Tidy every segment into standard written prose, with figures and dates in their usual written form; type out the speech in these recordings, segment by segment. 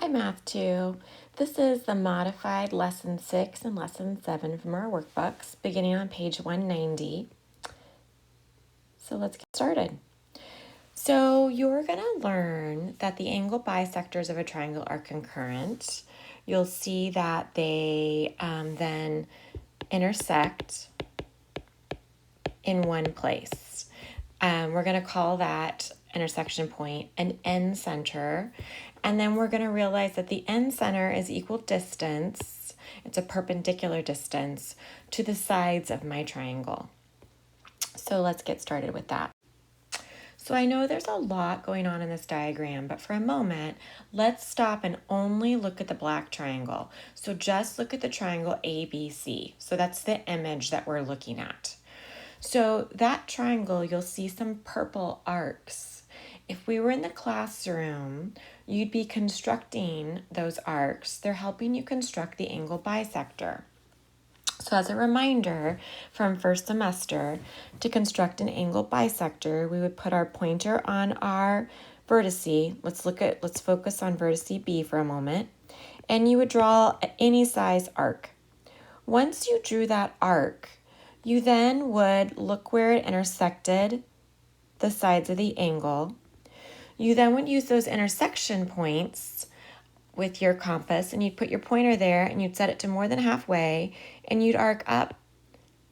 Hi Math 2. This is the modified Lesson 6 and Lesson 7 from our workbooks, beginning on page 190. So let's get started. So you're going to learn that the angle bisectors of a triangle are concurrent. You'll see that they then intersect in one place. We're going to call that intersection point an end center. And then we're going to realize that the end center is equal distance. It's a perpendicular distance to the sides of my triangle. So let's get started with that. So I know there's a lot going on in this diagram, but for a moment, let's stop and only look at the black triangle. So just look at the triangle ABC. So that's the image that we're looking at. So that triangle, you'll see some purple arcs. If we were in the classroom, you'd be constructing those arcs. They're helping you construct the angle bisector. So as a reminder from first semester, to construct an angle bisector, we would put our pointer on our vertice. Let's focus on vertice B for a moment. And you would draw any size arc. Once you drew that arc, you then would look where it intersected the sides of the angle. You then would use those intersection points with your compass, and you'd put your pointer there and you'd set it to more than halfway, and you'd arc up,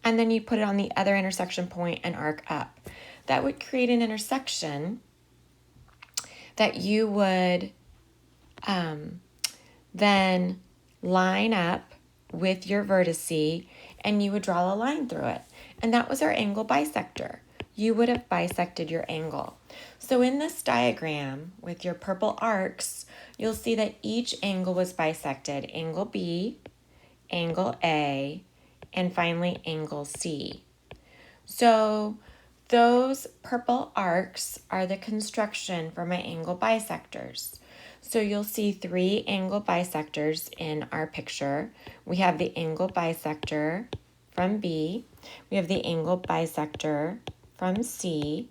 and then you'd put it on the other intersection point and arc up. That would create an intersection that you would then line up with your vertice, and you would draw a line through it. And that was our angle bisector. You would have bisected your angle. So in this diagram with your purple arcs, you'll see that each angle was bisected. Angle B, angle A, and finally angle C. So those purple arcs are the construction for my angle bisectors. So you'll see 3 angle bisectors in our picture. We have the angle bisector from B, we have the angle bisector from C,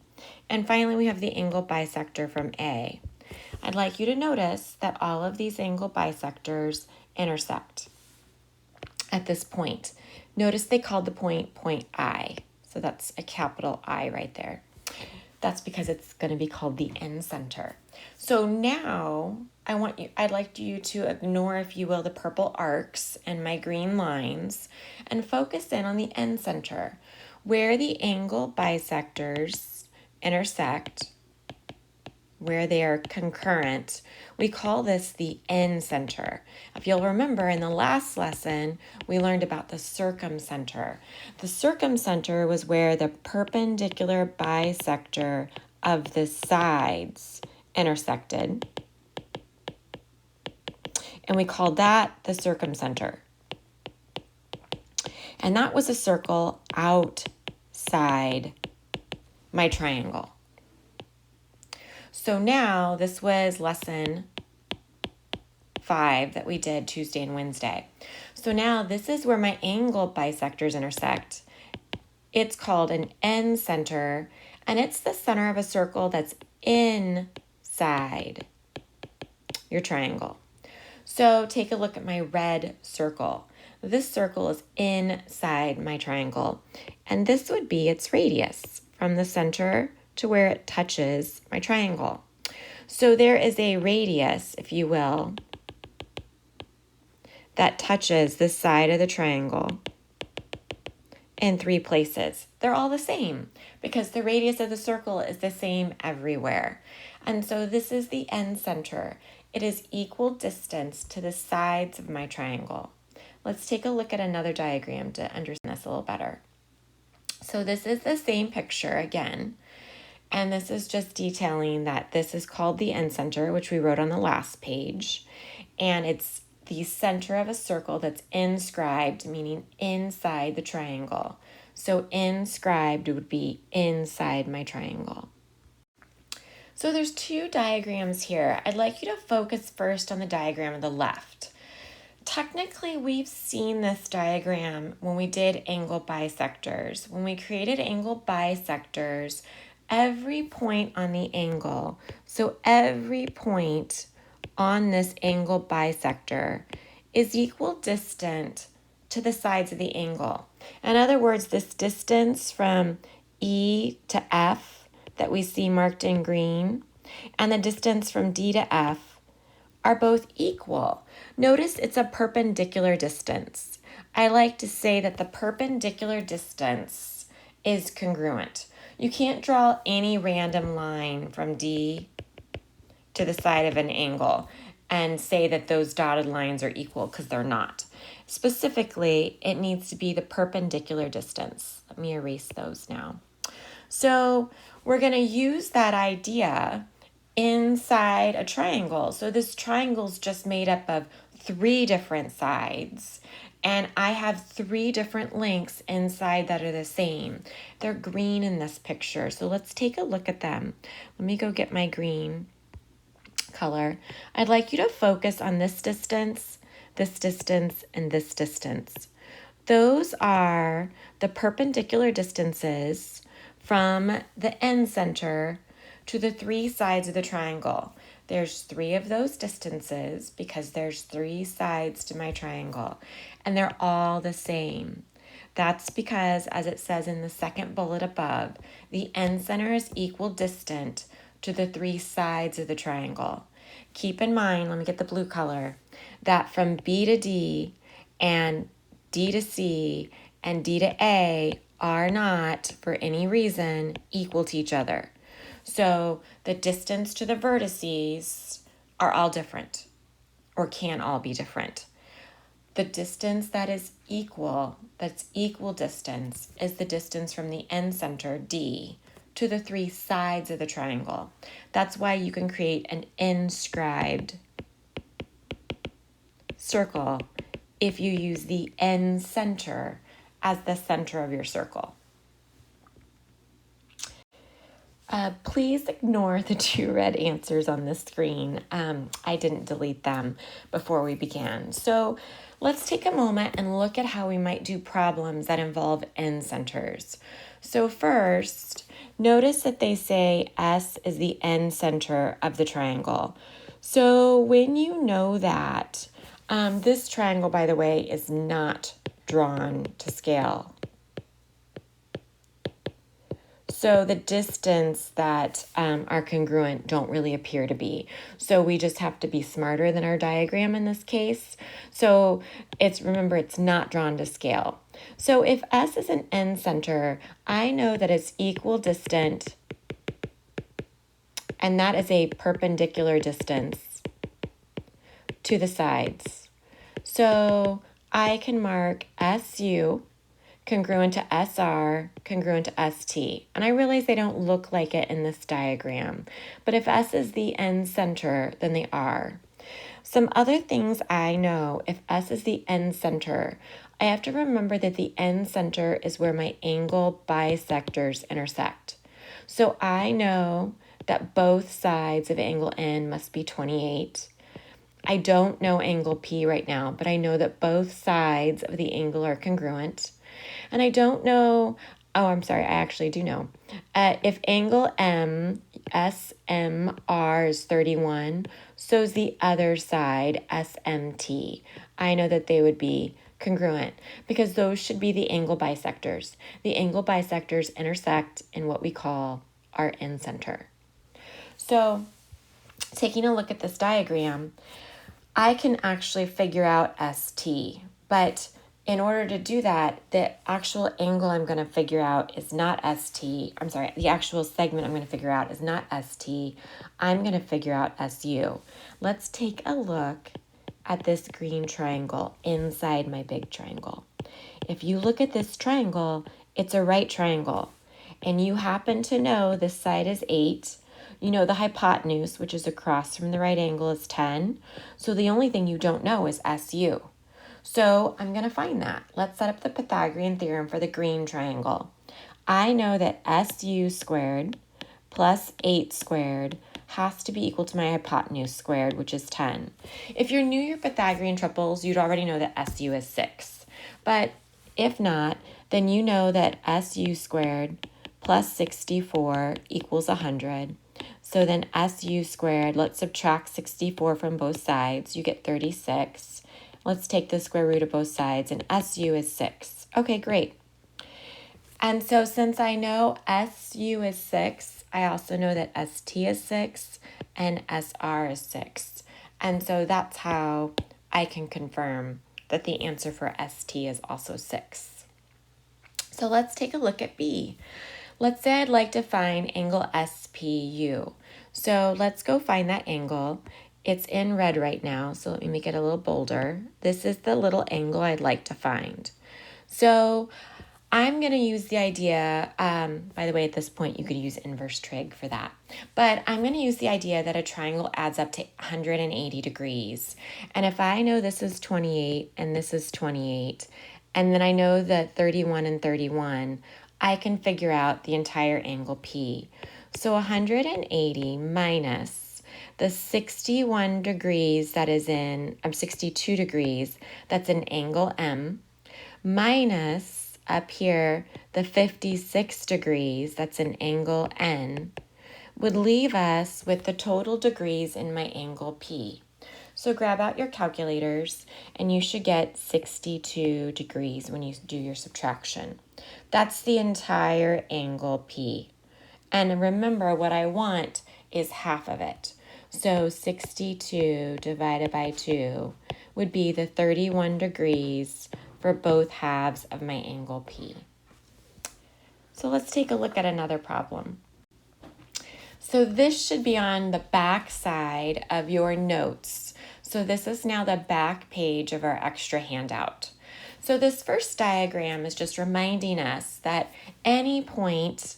and finally we have the angle bisector from A. I'd like you to notice that all of these angle bisectors intersect at this point. Notice they called the point I, so that's a capital I right there. That's because it's going to be called the end center. So now I'd like you to ignore, if you will, the purple arcs and my green lines and focus in on the end center, where the angle bisectors intersect, where they are concurrent. We call this the end center. If you'll remember, in the last lesson, we learned about the circumcenter. The circumcenter was where the perpendicular bisector of the sides intersected, and we called that the circumcenter. And that was a circle outside my triangle. So now this was lesson 5 that we did Tuesday and Wednesday. So now this is where my angle bisectors intersect. It's called an end center, and it's the center of a circle that's inside your triangle. So take a look at my red circle. This circle is inside my triangle, and this would be its radius from the center to where it touches my triangle. So there is a radius, if you will, that touches the side of the triangle in 3 places. They're all the same because the radius of the circle is the same everywhere. And so this is the end center. It is equal distance to the sides of my triangle. Let's take a look at another diagram to understand this a little better. So this is the same picture again. And this is just detailing that this is called the end center, which we wrote on the last page. And it's the center of a circle that's inscribed, meaning inside the triangle. So inscribed would be inside my triangle. So there's 2 diagrams here. I'd like you to focus first on the diagram on the left. Technically, we've seen this diagram when we did angle bisectors. When we created angle bisectors, every point on the angle, so every point on this angle bisector is equidistant to the sides of the angle. In other words, this distance from E to F that we see marked in green and the distance from D to F are both equal. Notice it's a perpendicular distance. I like to say that the perpendicular distance is congruent. You can't draw any random line from D to the side of an angle and say that those dotted lines are equal, because they're not. Specifically, it needs to be the perpendicular distance. Let me erase those now. So we're going to use that idea inside a triangle. So this triangle is just made up of 3 different sides, and I have 3 different lengths inside that are the same. They're green in this picture, so let's take a look at them. Let me go get my green color. I'd like you to focus on this distance, and this distance. Those are the perpendicular distances from the end center to the 3 sides of the triangle. There's 3 of those distances because there's 3 sides to my triangle, and they're all the same. That's because, as it says in the second bullet above, the end center is equidistant to the 3 sides of the triangle. Keep in mind, let me get the blue color, that from B to D and D to C and D to A are not, for any reason, equal to each other. So the distance to the vertices are all different, or can all be different. The distance that is equal, that's equal distance, is the distance from the end center, D, to the 3 sides of the triangle. That's why you can create an inscribed circle if you use the end center as the center of your circle. Please ignore the 2 red answers on the screen. I didn't delete them before we began. So let's take a moment and look at how we might do problems that involve end centers. So first, notice that they say S is the end center of the triangle. So when you know that, this triangle, by the way, is not drawn to scale. So the distance that are congruent don't really appear to be. So we just have to be smarter than our diagram in this case. So remember, it's not drawn to scale. So if S is an end center, I know that it's equidistant, and that is a perpendicular distance to the sides. So I can mark SU congruent to SR, congruent to ST. And I realize they don't look like it in this diagram, but if S is the end center, then they are. Some other things I know, if S is the end center, I have to remember that the end center is where my angle bisectors intersect. So I know that both sides of angle N must be 28. I don't know angle P right now, but I know that both sides of the angle are congruent. And I don't know, I actually do know. If angle SMR is 31, so is the other side SMT. I know that they would be congruent because those should be the angle bisectors. The angle bisectors intersect in what we call our end center. So taking a look at this diagram, I can actually figure out ST, but in order to do that, the actual angle I'm going to figure out is not ST. The actual segment I'm going to figure out is not ST. I'm going to figure out SU. Let's take a look at this green triangle inside my big triangle. If you look at this triangle, it's a right triangle, and you happen to know this side is 8. You know the hypotenuse, which is across from the right angle, is 10. So the only thing you don't know is SU. So I'm going to find that. Let's set up the Pythagorean theorem for the green triangle. I know that SU squared plus 8 squared has to be equal to my hypotenuse squared, which is 10. If you're new to your Pythagorean triples, you'd already know that SU is 6. But if not, then you know that SU squared plus 64 equals 100. So then SU squared, let's subtract 64 from both sides. You get 36. Let's take the square root of both sides, and SU is 6. Okay, great. And so since I know SU is 6, I also know that ST is 6 and SR is 6. And so that's how I can confirm that the answer for ST is also 6. So let's take a look at B. Let's say I'd like to find angle SPU. So let's go find that angle. It's in red right now, so let me make it a little bolder. This is the little angle I'd like to find. So I'm going to use the idea, by the way, at this point, you could use inverse trig for that. But I'm going to use the idea that a triangle adds up to 180 degrees. And if I know this is 28 and this is 28, and then I know that 31 and 31, I can figure out the entire angle P. So 180 minus the 61 degrees that is in, 62 degrees, that's an angle M, minus up here, the 56 degrees, that's an angle N, would leave us with the total degrees in my angle P. So grab out your calculators and you should get 62 degrees when you do your subtraction. That's the entire angle P. And remember, what I want is half of it. So 62 divided by 2 would be the 31 degrees for both halves of my angle P. So let's take a look at another problem. So this should be on the back side of your notes. So this is now the back page of our extra handout. So this first diagram is just reminding us that any point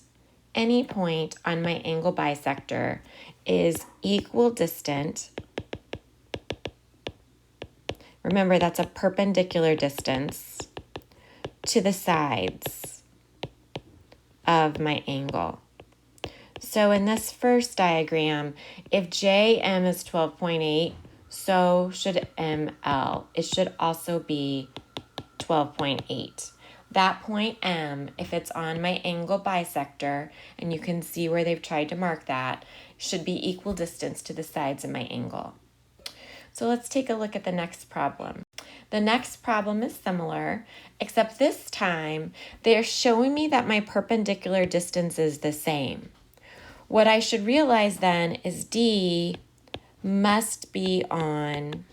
on my angle bisector is equidistant. Remember, that's a perpendicular distance to the sides of my angle. So in this first diagram, if JM is 12.8, so should ML. It should also be 12.8. That point M, if it's on my angle bisector, and you can see where they've tried to mark that, should be equidistant to the sides of my angle. So let's take a look at the next problem. The next problem is similar, except this time they're showing me that my perpendicular distance is the same. What I should realize then is D must be on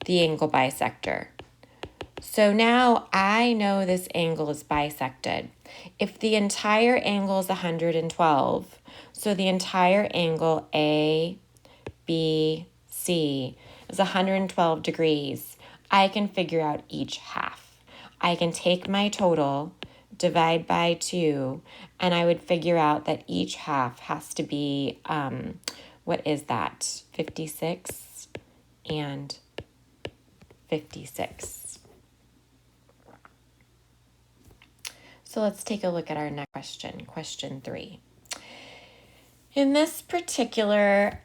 the angle bisector. So now I know this angle is bisected. If the entire angle is 112, so the entire angle A, B, C is 112 degrees, I can figure out each half. I can take my total, divide by 2, and I would figure out that each half has to be, what is that? 56 and 56. So let's take a look at our next question, question 3. In this particular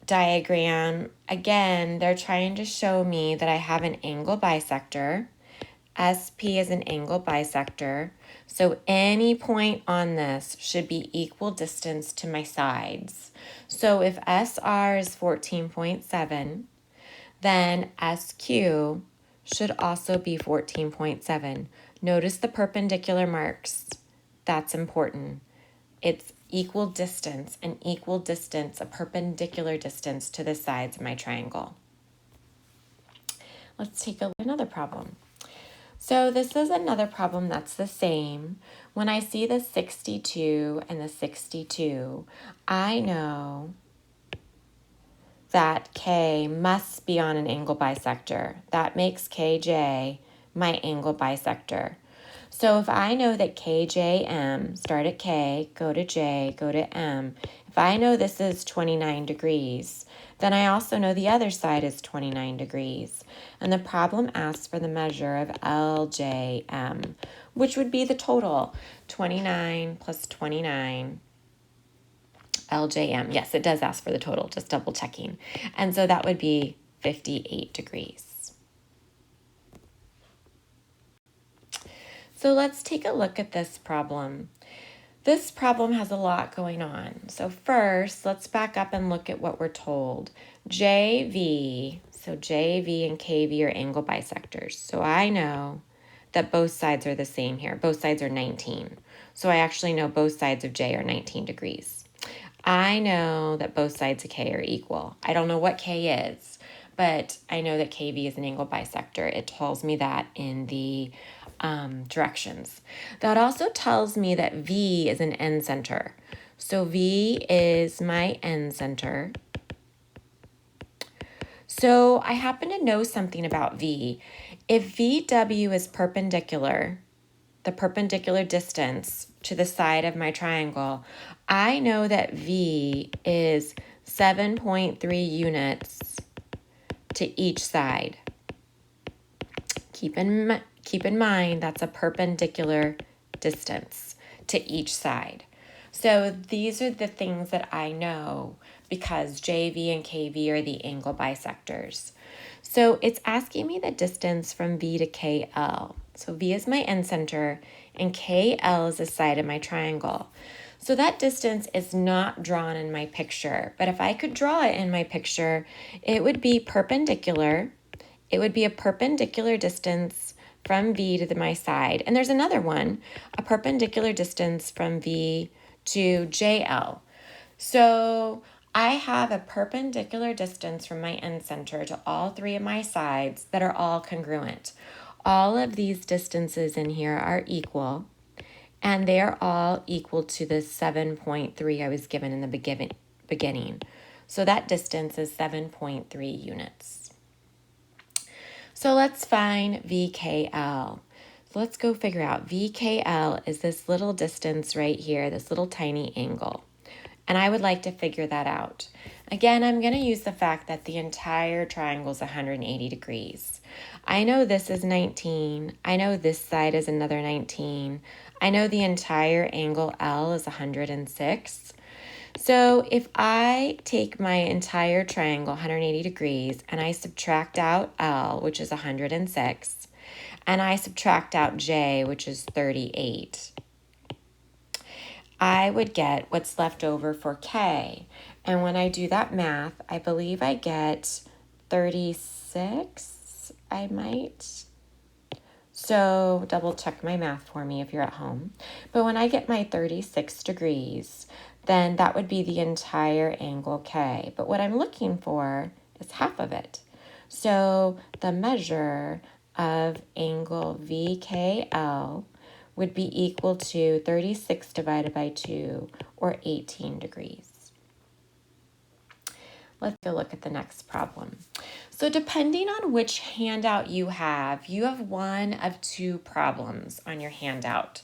diagram, again, they're trying to show me that I have an angle bisector. SP is an angle bisector. So any point on this should be equal distance to my sides. So if SR is 14.7, then SQ should also be 14.7. Notice the perpendicular marks. That's important. It's equal distance, a perpendicular distance to the sides of my triangle. Let's take another problem. So this is another problem that's the same. When I see the 62 and the 62, I know that K must be on an angle bisector. That makes KJ my angle bisector. So if I know that KJM, start at K, go to J, go to M, if I know this is 29 degrees, then I also know the other side is 29 degrees. And the problem asks for the measure of LJM, which would be the total, 29 plus 29, LJM. Yes, it does ask for the total, just double checking. And so that would be 58 degrees. So let's take a look at this problem. This problem has a lot going on. So first, let's back up and look at what we're told. JV, so JV and KV are angle bisectors. So I know that both sides are the same here. Both sides are 19. So I actually know both sides of J are 19 degrees. I know that both sides of K are equal. I don't know what K is, but I know that KV is an angle bisector. It tells me that in the directions. That also tells me that V is an end center. So V is my end center. So I happen to know something about V. If VW is perpendicular, the perpendicular distance to the side of my triangle, I know that V is 7.3 units to each side. Keep in mind that's a perpendicular distance to each side. So these are the things that I know because JV and KV are the angle bisectors. So it's asking me the distance from V to KL. So V is my end center and KL is the side of my triangle. So that distance is not drawn in my picture, but if I could draw it in my picture, it would be perpendicular. It would be a perpendicular distance from V to my side. And there's another one, a perpendicular distance from V to JL. So I have a perpendicular distance from my end center to all three of my sides that are all congruent. All of these distances in here are equal, and they are all equal to the 7.3 I was given in the beginning. So that distance is 7.3 units. So let's find VKL. So let's go figure out VKL is this little distance right here, this little tiny angle. And I would like to figure that out. Again, I'm going to use the fact that the entire triangle is 180 degrees. I know this is 19. I know this side is another 19. I know the entire angle L is 106. So if I take my entire triangle, 180 degrees, and I subtract out L, which is 106, and I subtract out J, which is 38, I would get what's left over for K. And when I do that math, I believe I get 36, I might. So double check my math for me if you're at home. But when I get my 36 degrees, then that would be the entire angle K. But what I'm looking for is half of it. So the measure of angle VKL would be equal to 36 divided by 2, or 18 degrees. Let's go look at the next problem. So depending on which handout you have one of two problems on your handout.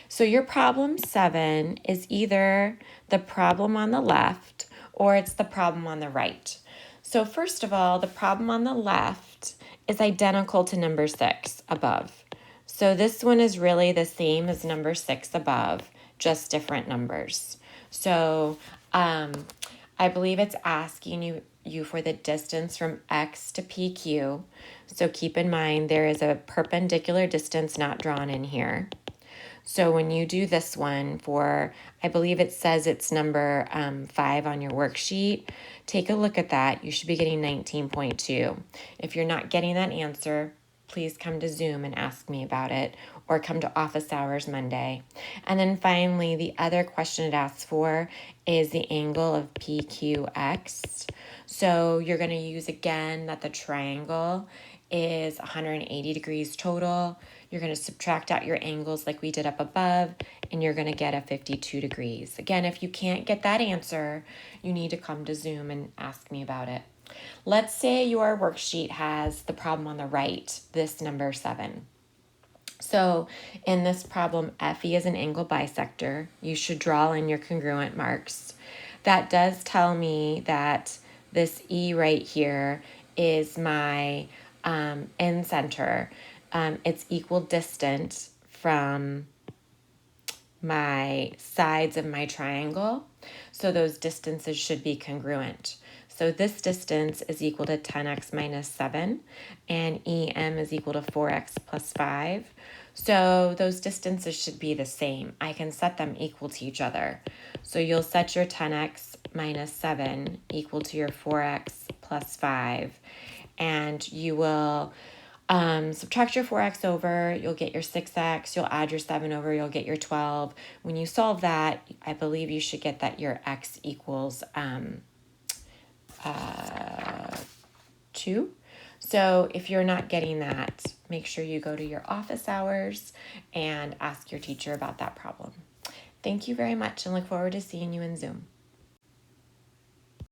So your problem 7 is either the problem on the left or it's the problem on the right. So first of all, the problem on the left is identical to number 6 above. So this one is really the same as number 6 above, just different numbers. So I believe it's asking you for the distance from X to PQ. So keep in mind there is a perpendicular distance not drawn in here. So when you do this one for, I believe it says it's number 5 on your worksheet, take a look at that. You should be getting 19.2. If you're not getting that answer, please come to Zoom and ask me about it, or come to office hours Monday. And then finally, the other question it asks for is the angle of PQX. So you're going to use again that the triangle is 180 degrees total. You're going to subtract out your angles like we did up above, and you're going to get a 52 degrees. Again, if you can't get that answer, you need to come to Zoom and ask me about it. Let's say your worksheet has the problem on the right, this number 7. So in this problem, FE is an angle bisector. You should draw in your congruent marks. That does tell me that this E right here is my end center. It's equal distant from my sides of my triangle. So those distances should be congruent. So this distance is equal to 10x minus 7, and EM is equal to 4x plus 5. So those distances should be the same. I can set them equal to each other. So you'll set your 10x minus 7 equal to your 4x plus 5. And you will subtract your 4x over, you'll get your 6x, you'll add your 7 over, you'll get your 12. When you solve that, I believe you should get that your x equals 2. So if you're not getting that, make sure you go to your office hours and ask your teacher about that problem. Thank you very much and look forward to seeing you in Zoom.